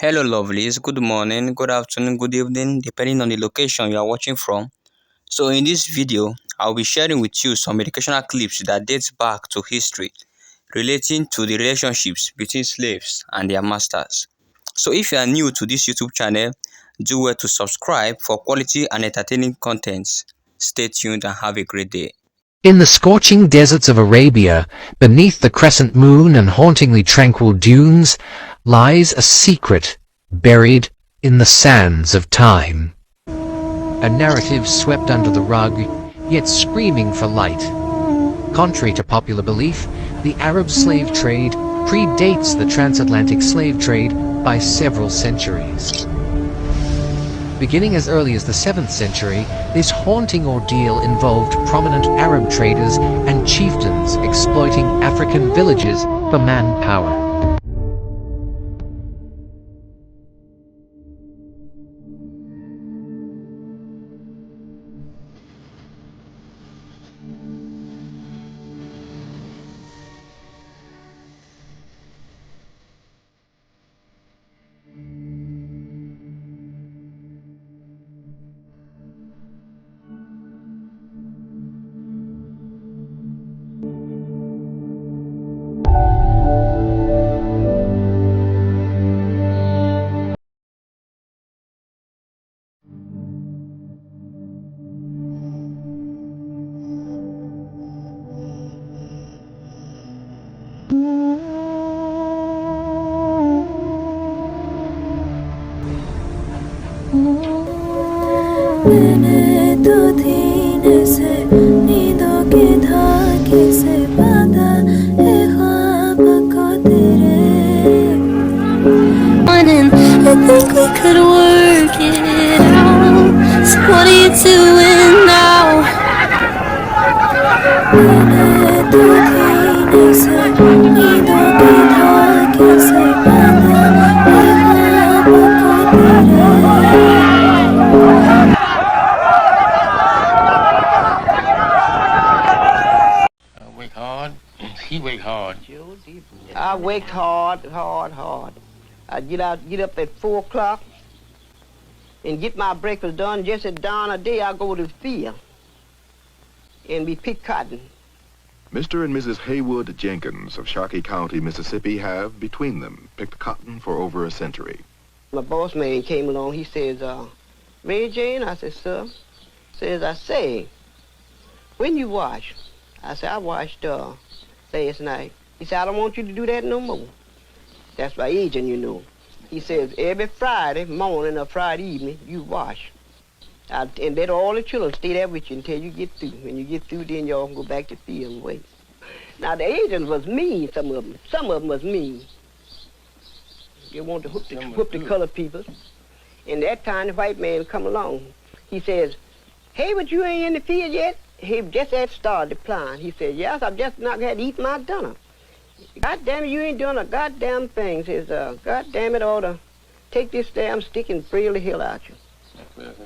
Hello, lovelies. Good morning, good afternoon, good evening, depending on the location you are watching from. So, in this video, I'll be sharing with you some educational clips that dates back to history relating to the relationships between slaves and their masters. So, if you are new to this YouTube channel, do well to subscribe for quality and entertaining contents. Stay tuned and have a great day. In the scorching deserts of Arabia, beneath the crescent moon and hauntingly tranquil dunes, lies a secret buried in the sands of time. A narrative swept under the rug, yet screaming for light. Contrary to popular belief, the Arab slave trade predates the transatlantic slave trade by several centuries. Beginning as early as the 7th century, this haunting ordeal involved prominent Arab traders and chieftains exploiting African villages for manpower. मैंने तो धीने से नींदों के धागे से बांधा है ख्वाब को तेरे and I think we could work it out. So what are you doing now? मैंने तो धीने से नींदों के धागे से बांधा है ख्वाब को तेरे He worked hard. I worked hard. I get up at 4 o'clock and get my breakfast done. Just at dawn of day, I go to the field and we pick cotton. Mr. and Mrs. Haywood Jenkins of Sharkey County, Mississippi have, between them, picked cotton for over a century. My boss man came along. He says, Mary Jane, I said, sir. I say, when you wash? I said, I washed last night. He said, I don't want you to do that no more. That's my agent, you know. He says, every Friday morning or Friday evening, you wash. And let all the children stay there with you until you get through. When you get through, then y'all can go back to the field and wait. Now, the agents was mean, some of them. Some of them was mean. They want to whoop the colored people. And that time, the white man come along. He says, hey, but you ain't in the field yet? He just had started plowing. He said, yes, I've just not had to eat my dinner. God damn it, you ain't doing a goddamn thing. Says, God damn it, I ought to take this damn stick and frill the hell out you.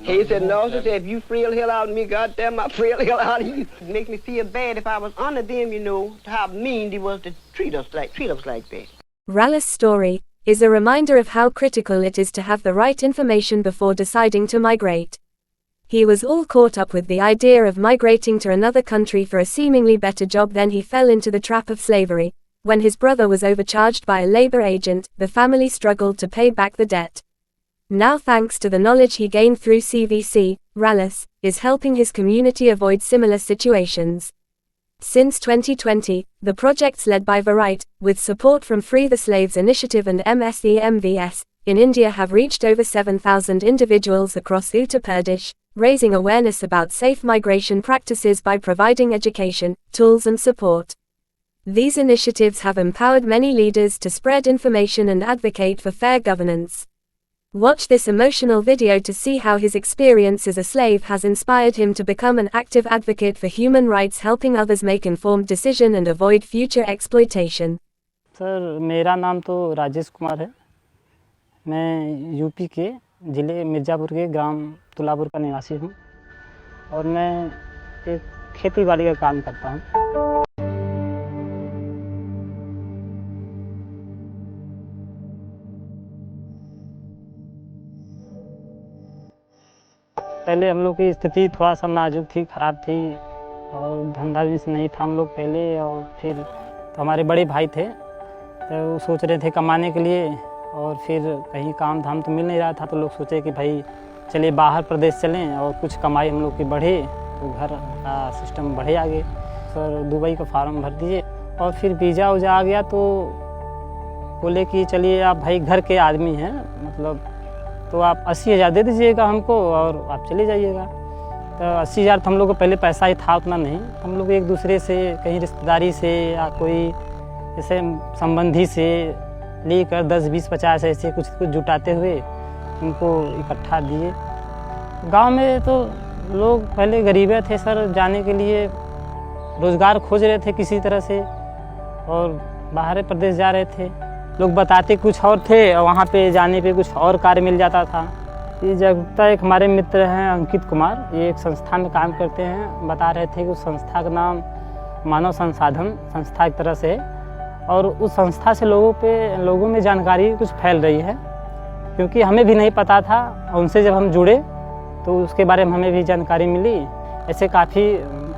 He said, no, sir, if you frill the hell out of me, goddamn, I frill the hell out of you. It make me feel bad if I was under them, you know, how mean they was to treat us like that. Rallis' story is a reminder of how critical it is to have the right information before deciding to migrate. He was all caught up with the idea of migrating to another country for a seemingly better job. Then he fell into the trap of slavery. When his brother was overcharged by a labor agent, the family struggled to pay back the debt. Now, thanks to the knowledge he gained through CVC, Rallis is helping his community avoid similar situations. Since 2020, the projects led by Variety, with support from Free the Slaves Initiative and MSEMVS, in India have reached over 7,000 individuals across Uttar Pradesh, raising awareness about safe migration practices by providing education, tools and support. These initiatives have empowered many leaders to spread information and advocate for fair governance. Watch this emotional video to see how his experience as a slave has inspired him to become an active advocate for human rights, helping others make informed decisions and avoid future exploitation. Sir, मेरा नाम तो राजेश कुमार है। मैं UP के ज़िले मिर्ज़ापुर के ग्राम तुलापुर का निवासी हूँ और मैं एक खेती बाड़ी का काम करता हूँ। पहले हम लोग की स्थिति थोड़ा सा नाजुक थी, ख़राब थी और धंधा भी नहीं था हम लोग पहले। और फिर तो हमारे बड़े भाई थे, तो वो सोच रहे थे कमाने के लिए, और फिर कहीं काम धाम तो मिल नहीं रहा था, तो लोग सोचे कि भाई चलिए बाहर प्रदेश चलें और कुछ कमाई हम लोग की बढ़े, तो घर का सिस्टम बढ़े आगे। सर दुबई का फार्म भर दिए और फिर वीज़ा उजा आ गया, तो बोले कि चलिए आप भाई घर के आदमी हैं, मतलब तो आप 80,000 दे दीजिएगा हमको और आप चले जाइएगा। तो 80,000 तो हम लोग को पहले पैसा ही था उतना नहीं, हम लोग एक दूसरे से कहीं रिश्तेदारी से या कोई जैसे संबंधी से लेकर 10, 20, 50 ऐसे कुछ कुछ जुटाते हुए उनको इकट्ठा दिए। गांव में तो लोग पहले गरीबे थे सर, जाने के लिए रोज़गार खोज रहे थे किसी तरह से और बाहर प्रदेश जा रहे थे। लोग बताते कुछ और थे और वहाँ पे जाने पे कुछ और कार्य मिल जाता था। ये जागरूकता एक हमारे मित्र हैं अंकित कुमार, ये एक संस्था में काम करते हैं, बता रहे थे कि उस संस्था का नाम मानव संसाधन संस्था एक तरह से है और उस संस्था से लोगों में जानकारी कुछ फैल रही है, क्योंकि हमें भी नहीं पता था। उनसे जब हम जुड़े तो उसके बारे में हमें भी जानकारी मिली। ऐसे काफ़ी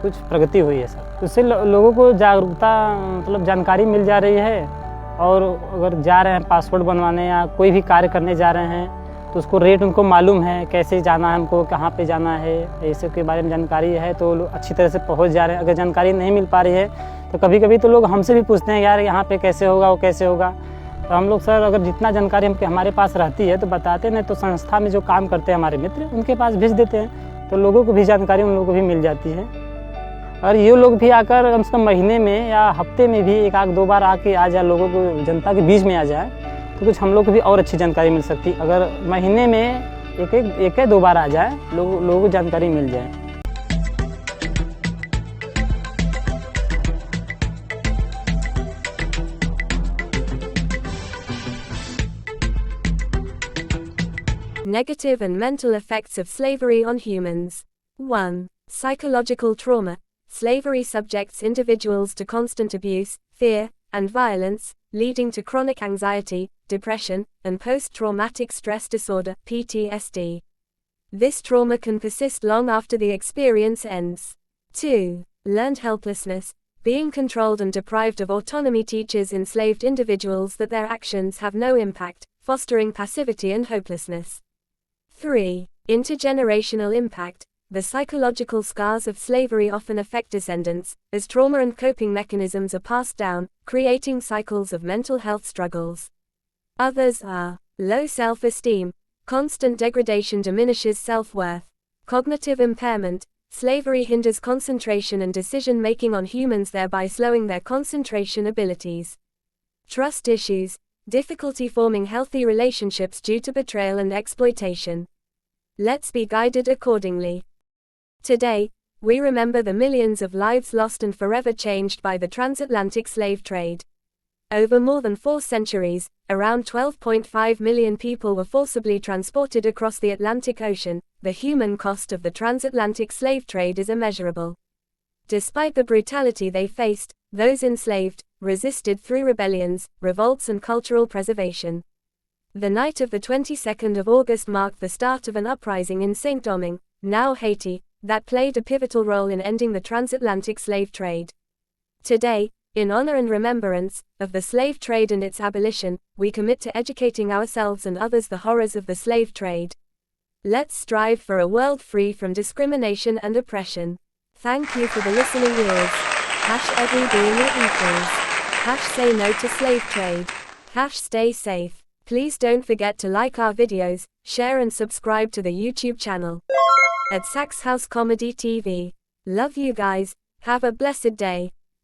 कुछ प्रगति हुई है सर। उससे लोगों को जागरूकता मतलब जानकारी मिल जा रही है। और अगर जा रहे हैं पासपोर्ट बनवाने या कोई भी कार्य करने जा रहे हैं तो उसको रेट उनको मालूम है, कैसे जाना है हमको, कहाँ पे जाना है, ऐसे के बारे में जानकारी है तो लोग अच्छी तरह से पहुँच जा रहे हैं। अगर जानकारी नहीं मिल पा रही है तो कभी कभी तो लोग हमसे भी पूछते हैं यार यहाँ पे कैसे होगा, वो कैसे होगा। तो हम लोग सर अगर जितना जानकारी हमारे पास रहती है तो बताते, नहीं तो संस्था में जो काम करते हैं हमारे मित्र उनके पास भेज देते हैं, तो लोगों को भी जानकारी उन लोगों को भी मिल जाती है। और ये लोग भी आकर कम से कम महीने में या हफ्ते में भी 1-2 बार आके आ जाए, लोगों को जनता के बीच में आ जाए तो कुछ हम लोग को भी और अच्छी जानकारी मिल सकती। अगर महीने में एक या 2 बार आ जाए, लोगों को जानकारी मिल जाए। Negative and mental effects of slavery on humans. 1. Psychological trauma. Slavery subjects individuals to constant abuse, fear, and violence, leading to chronic anxiety, depression, and post-traumatic stress disorder (PTSD). This trauma can persist long after the experience ends. 2. Learned helplessness. Being controlled and deprived of autonomy teaches enslaved individuals that their actions have no impact, fostering passivity and hopelessness. 3. Intergenerational impact. The psychological scars of slavery often affect descendants, as trauma and coping mechanisms are passed down, creating cycles of mental health struggles. Others are low self-esteem. Constant degradation diminishes self-worth. Cognitive impairment. Slavery hinders concentration and decision-making on humans, thereby slowing their concentration abilities. Trust issues. Difficulty forming healthy relationships due to betrayal and exploitation. Let's be guided accordingly. Today, we remember the millions of lives lost and forever changed by the transatlantic slave trade. Over more than 4 centuries, around 12.5 million people were forcibly transported across the Atlantic Ocean. The human cost of the transatlantic slave trade is immeasurable. Despite the brutality they faced, those enslaved resisted through rebellions, revolts, and cultural preservation. The night of the 22nd of August marked the start of an uprising in Saint-Domingue, now Haiti, that played a pivotal role in ending the transatlantic slave trade. Today, in honor and remembrance of the slave trade and its abolition, we commit to educating ourselves and others the horrors of the slave trade. Let's strive for a world free from discrimination and oppression. Thank you for the listening ears. Every being equals. Say no to slave trade. Stay safe. Please don't forget to like our videos, share and subscribe to the YouTube channel at Sax House Comedy TV. Love you guys. Have a blessed day.